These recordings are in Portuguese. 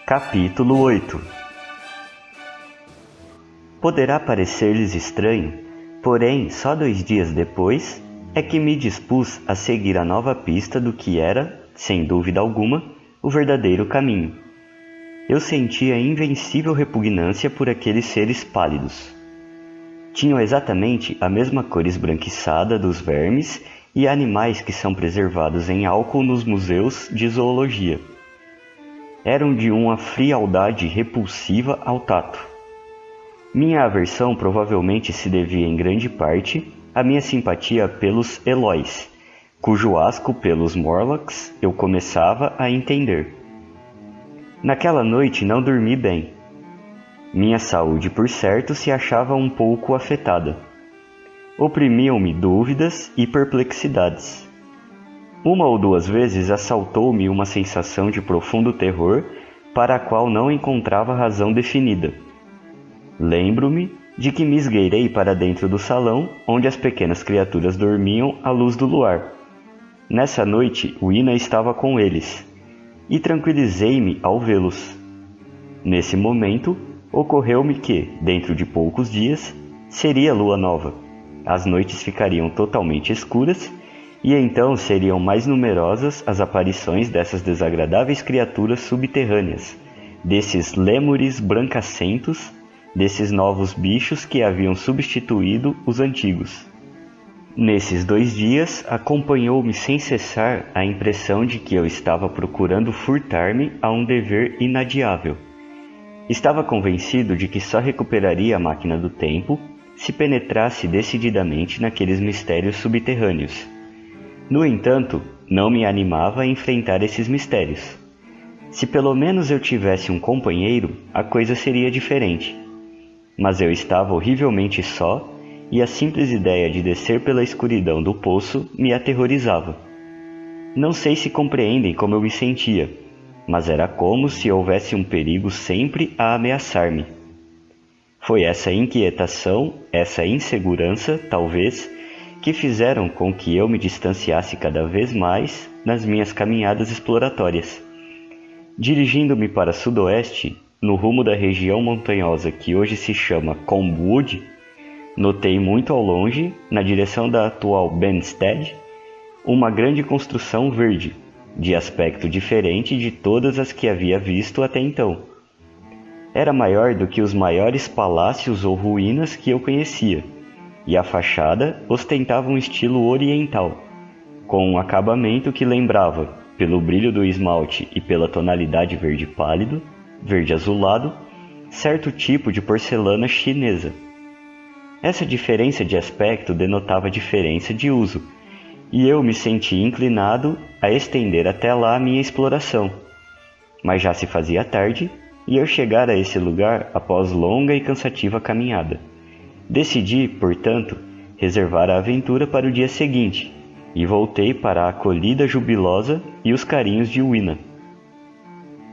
Capítulo 8. Poderá parecer-lhes estranho, porém, só 2 dias depois é que me dispus a seguir a nova pista do que era, sem dúvida alguma, o verdadeiro caminho. Eu sentia invencível repugnância por aqueles seres pálidos. Tinham exatamente a mesma cor esbranquiçada dos vermes e animais que são preservados em álcool nos museus de zoologia. Eram de uma frialdade repulsiva ao tato. Minha aversão provavelmente se devia em grande parte à minha simpatia pelos Eloys, cujo asco pelos Morlocks eu começava a entender. Naquela noite não dormi bem. Minha saúde, por certo, se achava um pouco afetada. Oprimiam-me dúvidas e perplexidades. 1 ou 2 vezes assaltou-me uma sensação de profundo terror para a qual não encontrava razão definida. Lembro-me de que me esgueirei para dentro do salão onde as pequenas criaturas dormiam à luz do luar. Nessa noite, Uina estava com eles, e tranquilizei-me ao vê-los. Nesse momento, ocorreu-me que, dentro de poucos dias, seria lua nova. As noites ficariam totalmente escuras, e então seriam mais numerosas as aparições dessas desagradáveis criaturas subterrâneas, desses lêmures brancacentos, desses novos bichos que haviam substituído os antigos. Nesses 2 dias, acompanhou-me sem cessar a impressão de que eu estava procurando furtar-me a um dever inadiável. Estava convencido de que só recuperaria a máquina do tempo se penetrasse decididamente naqueles mistérios subterrâneos. No entanto, não me animava a enfrentar esses mistérios. Se pelo menos eu tivesse um companheiro, a coisa seria diferente. Mas eu estava horrivelmente só, e a simples ideia de descer pela escuridão do poço me aterrorizava. Não sei se compreendem como eu me sentia, mas era como se houvesse um perigo sempre a ameaçar-me. Foi essa inquietação, essa insegurança, talvez, que fizeram com que eu me distanciasse cada vez mais nas minhas caminhadas exploratórias. Dirigindo-me para sudoeste, no rumo da região montanhosa que hoje se chama Combwood, notei muito ao longe, na direção da atual Benstead, uma grande construção verde, de aspecto diferente de todas as que havia visto até então. Era maior do que os maiores palácios ou ruínas que eu conhecia, e a fachada ostentava um estilo oriental, com um acabamento que lembrava, pelo brilho do esmalte e pela tonalidade verde pálido, verde azulado, certo tipo de porcelana chinesa. Essa diferença de aspecto denotava diferença de uso, e eu me senti inclinado a estender até lá a minha exploração. Mas já se fazia tarde, e eu chegara a esse lugar após longa e cansativa caminhada. Decidi, portanto, reservar a aventura para o dia seguinte, e voltei para a acolhida jubilosa e os carinhos de Uina.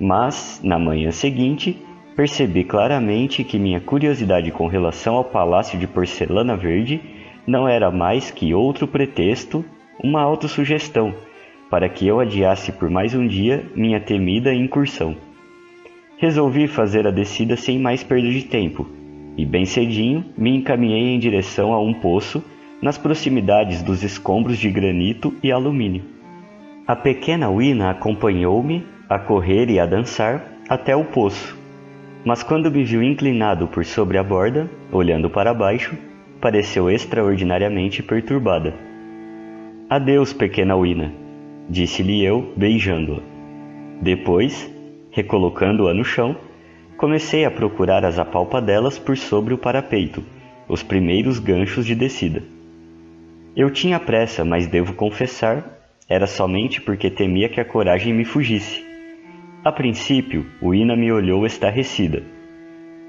Mas, na manhã seguinte, percebi claramente que minha curiosidade com relação ao palácio de porcelana verde não era mais que outro pretexto, uma autossugestão, para que eu adiasse por mais um dia minha temida incursão. Resolvi fazer a descida sem mais perda de tempo, e bem cedinho me encaminhei em direção a um poço nas proximidades dos escombros de granito e alumínio. A pequena Uina acompanhou-me a correr e a dançar até o poço, mas quando me viu inclinado por sobre a borda, olhando para baixo, pareceu extraordinariamente perturbada. "Adeus, pequena Uina", disse-lhe eu, beijando-a. Depois, recolocando-a no chão, comecei a procurar as apalpadelas por sobre o parapeito, os primeiros ganchos de descida. Eu tinha pressa, mas devo confessar, era somente porque temia que a coragem me fugisse. A princípio, Uina me olhou estarrecida.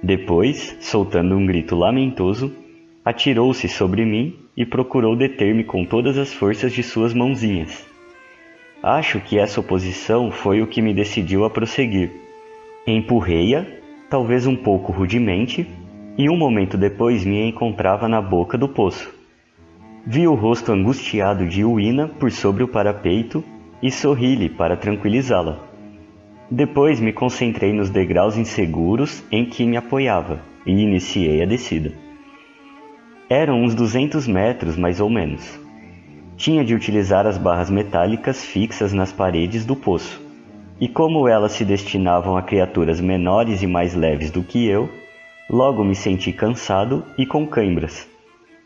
Depois, soltando um grito lamentoso, atirou-se sobre mim e procurou deter-me com todas as forças de suas mãozinhas. Acho que essa oposição foi o que me decidiu a prosseguir. Empurrei-a, talvez um pouco rudemente, e um momento depois me encontrava na boca do poço. Vi o rosto angustiado de Uina por sobre o parapeito e sorri-lhe para tranquilizá-la. Depois me concentrei nos degraus inseguros em que me apoiava e iniciei a descida. Eram uns 200 metros, mais ou menos. Tinha de utilizar as barras metálicas fixas nas paredes do poço, e como elas se destinavam a criaturas menores e mais leves do que eu, logo me senti cansado e com cãibras.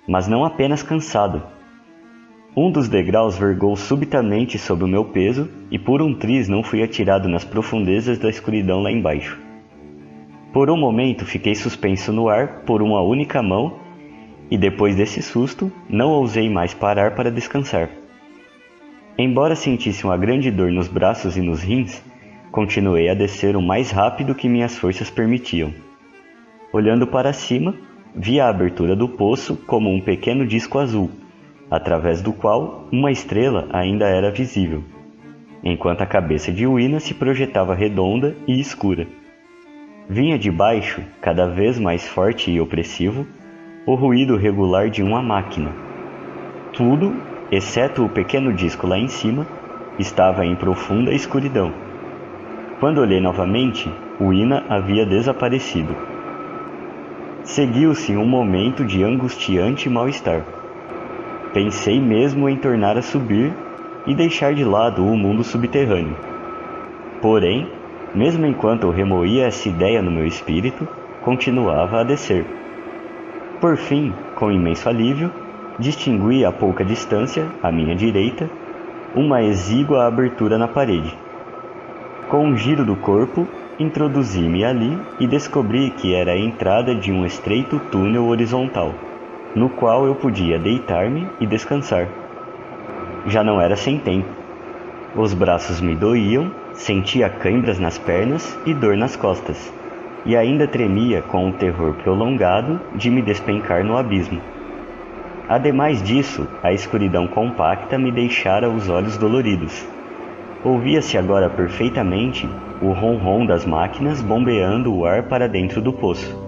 Mas não apenas cansado. Um dos degraus vergou subitamente sob o meu peso e por um triz não fui atirado nas profundezas da escuridão lá embaixo. Por um momento fiquei suspenso no ar por uma única mão e depois desse susto não ousei mais parar para descansar. Embora sentisse uma grande dor nos braços e nos rins, continuei a descer o mais rápido que minhas forças permitiam. Olhando para cima, vi a abertura do poço como um pequeno disco azul, através do qual uma estrela ainda era visível, enquanto a cabeça de Uina se projetava redonda e escura. Vinha de baixo, cada vez mais forte e opressivo, o ruído regular de uma máquina. Tudo, exceto o pequeno disco lá em cima, estava em profunda escuridão. Quando olhei novamente, Uina havia desaparecido. Seguiu-se um momento de angustiante mal-estar. Pensei mesmo em tornar a subir e deixar de lado o mundo subterrâneo. Porém, mesmo enquanto eu remoía essa ideia no meu espírito, continuava a descer. Por fim, com imenso alívio, distingui a pouca distância, à minha direita, uma exígua abertura na parede. Com um giro do corpo, introduzi-me ali e descobri que era a entrada de um estreito túnel horizontal, no qual eu podia deitar-me e descansar. Já não era sem tempo. Os braços me doíam, sentia cãibras nas pernas e dor nas costas, e ainda tremia com o terror prolongado de me despencar no abismo. Ademais disso, a escuridão compacta me deixara os olhos doloridos. Ouvia-se agora perfeitamente o ronron das máquinas bombeando o ar para dentro do poço.